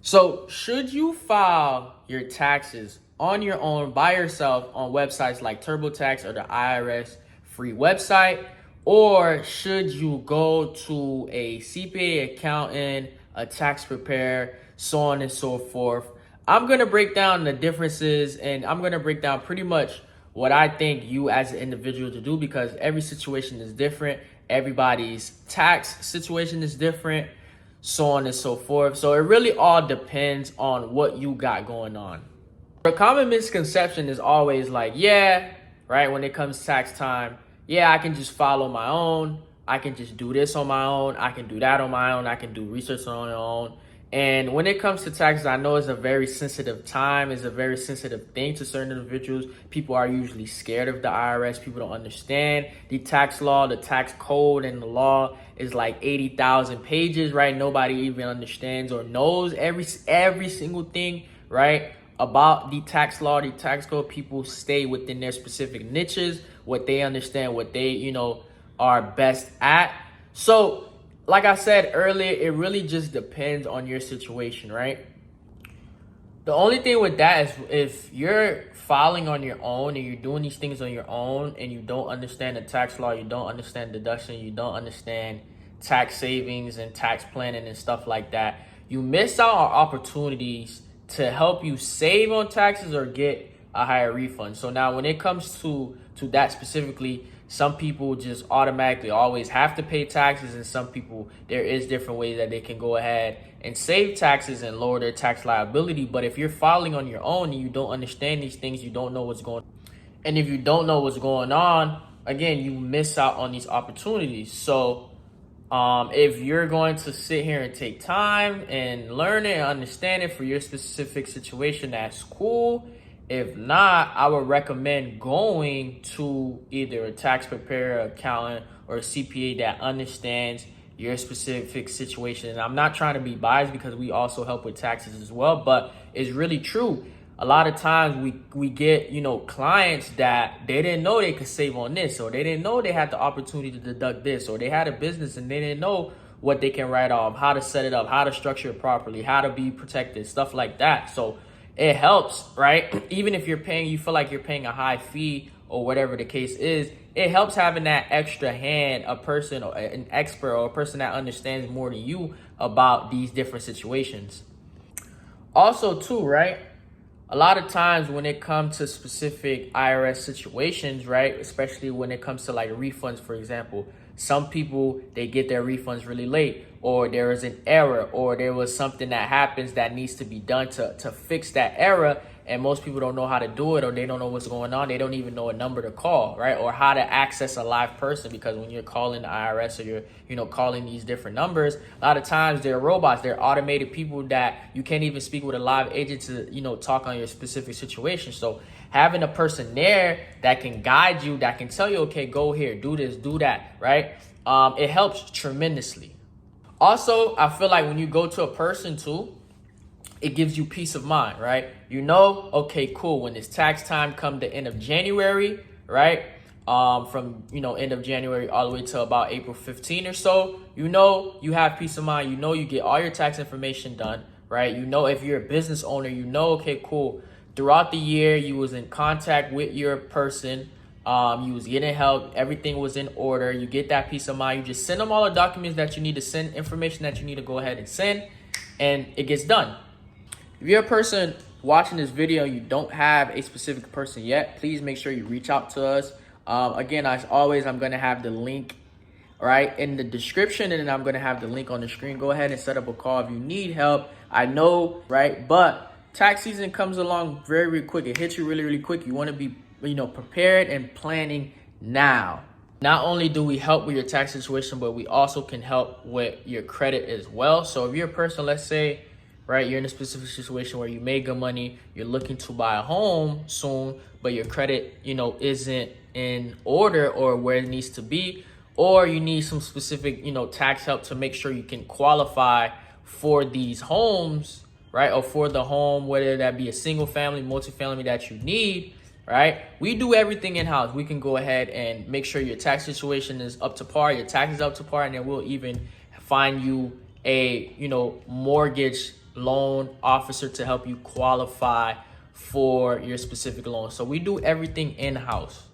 So, should you file your taxes on your own by yourself on websites like TurboTax or the IRS free website? Or should you go to a CPA accountant, a tax preparer, so on and so forth? I'm going to break down the differences, and I'm going to break down pretty much what I think you as an individual to do, because every situation is different. Everybody's tax situation is different, so on and so forth. So it really all depends on what you got going on. A common misconception is always like, yeah, right, when it comes to tax time, yeah, I can just follow my own. I can just do this on my own. I can do that on my own. I can do research on my own. And when it comes to taxes, I know it's a very sensitive time. It's a very sensitive thing to certain individuals. People are usually scared of the IRS. People don't understand the tax law, the tax code, and the law is like 80,000 pages, right? Nobody even understands or knows every single thing, right, about the tax law, the tax code. People stay within their specific niches, what they understand, what they, are best at. So, like I said earlier, it really just depends on your situation, right? The only thing with that is if you're filing on your own and you're doing these things on your own and you don't understand the tax law, you don't understand deduction, you don't understand tax savings and tax planning and stuff like that, you miss out on opportunities to help you save on taxes or get a higher refund. So now when it comes to that specifically, some people just automatically always have to pay taxes, and some people, there is different ways that they can go ahead and save taxes and lower their tax liability. But if you're filing on your own and you don't understand these things, you don't know what's going on. And if you don't know what's going on, again, you miss out on these opportunities. So if you're going to sit here and take time and learn it and understand it for your specific situation, that's cool. If not, I would recommend going to either a tax preparer, accountant, or a CPA that understands your specific situation. And I'm not trying to be biased because we also help with taxes as well, but it's really true. A lot of times we get, clients that they didn't know they could save on this, or they didn't know they had the opportunity to deduct this, or they had a business and they didn't know what they can write off, how to set it up, how to structure it properly, how to be protected, stuff like that. So it helps, right? Even if you feel like you're paying a high fee or whatever the case is, it helps having that extra hand, a person or an expert or a person that understands more than you about these different situations. Also, too, right? A lot of times when it comes to specific IRS situations, right, especially when it comes to like refunds, for example, some people, they get their refunds really late, or there is an error, or there was something that happens that needs to be done to fix that error. And most people don't know how to do it, or they don't know what's going on. They don't even know a number to call, right? Or how to access a live person, because when you're calling the IRS or you're, calling these different numbers, a lot of times they're robots, they're automated people that you can't even speak with a live agent to, talk on your specific situation. So having a person there that can guide you, that can tell you, okay, go here, do this, do that, right? It helps tremendously. Also, I feel like when you go to a person too, it gives you peace of mind, right? Okay, cool. When it's tax time come the end of January, right? From, end of January all the way to about April 15 or so, you have peace of mind. You get all your tax information done, right? If you're a business owner, okay, cool. Throughout the year, you was in contact with your person. You was getting help. Everything was in order. You get that peace of mind. You just send them all the documents that you need to send, information that you need to go ahead and send, and it gets done. If you're a person watching this video and you don't have a specific person yet, please make sure you reach out to us. Again, as always, I'm going to have the link right in the description, and then I'm going to have the link on the screen. Go ahead and set up a call if you need help. I know, right? But tax season comes along very, very quick. It hits you really, really quick. You want to be, prepared and planning now. Not only do we help with your tax situation, but we also can help with your credit as well. So if you're a person, let's say, right, you're in a specific situation where you made good money, you're looking to buy a home soon, but your credit, isn't in order or where it needs to be, or you need some specific, tax help to make sure you can qualify for these homes, right? Or for the home, whether that be a single family, multifamily that you need, right? We do everything in-house. We can go ahead and make sure your tax situation is up to par, your taxes up to par, and then we'll even find you a, mortgage loan officer to help you qualify for your specific loan. So we do everything in-house.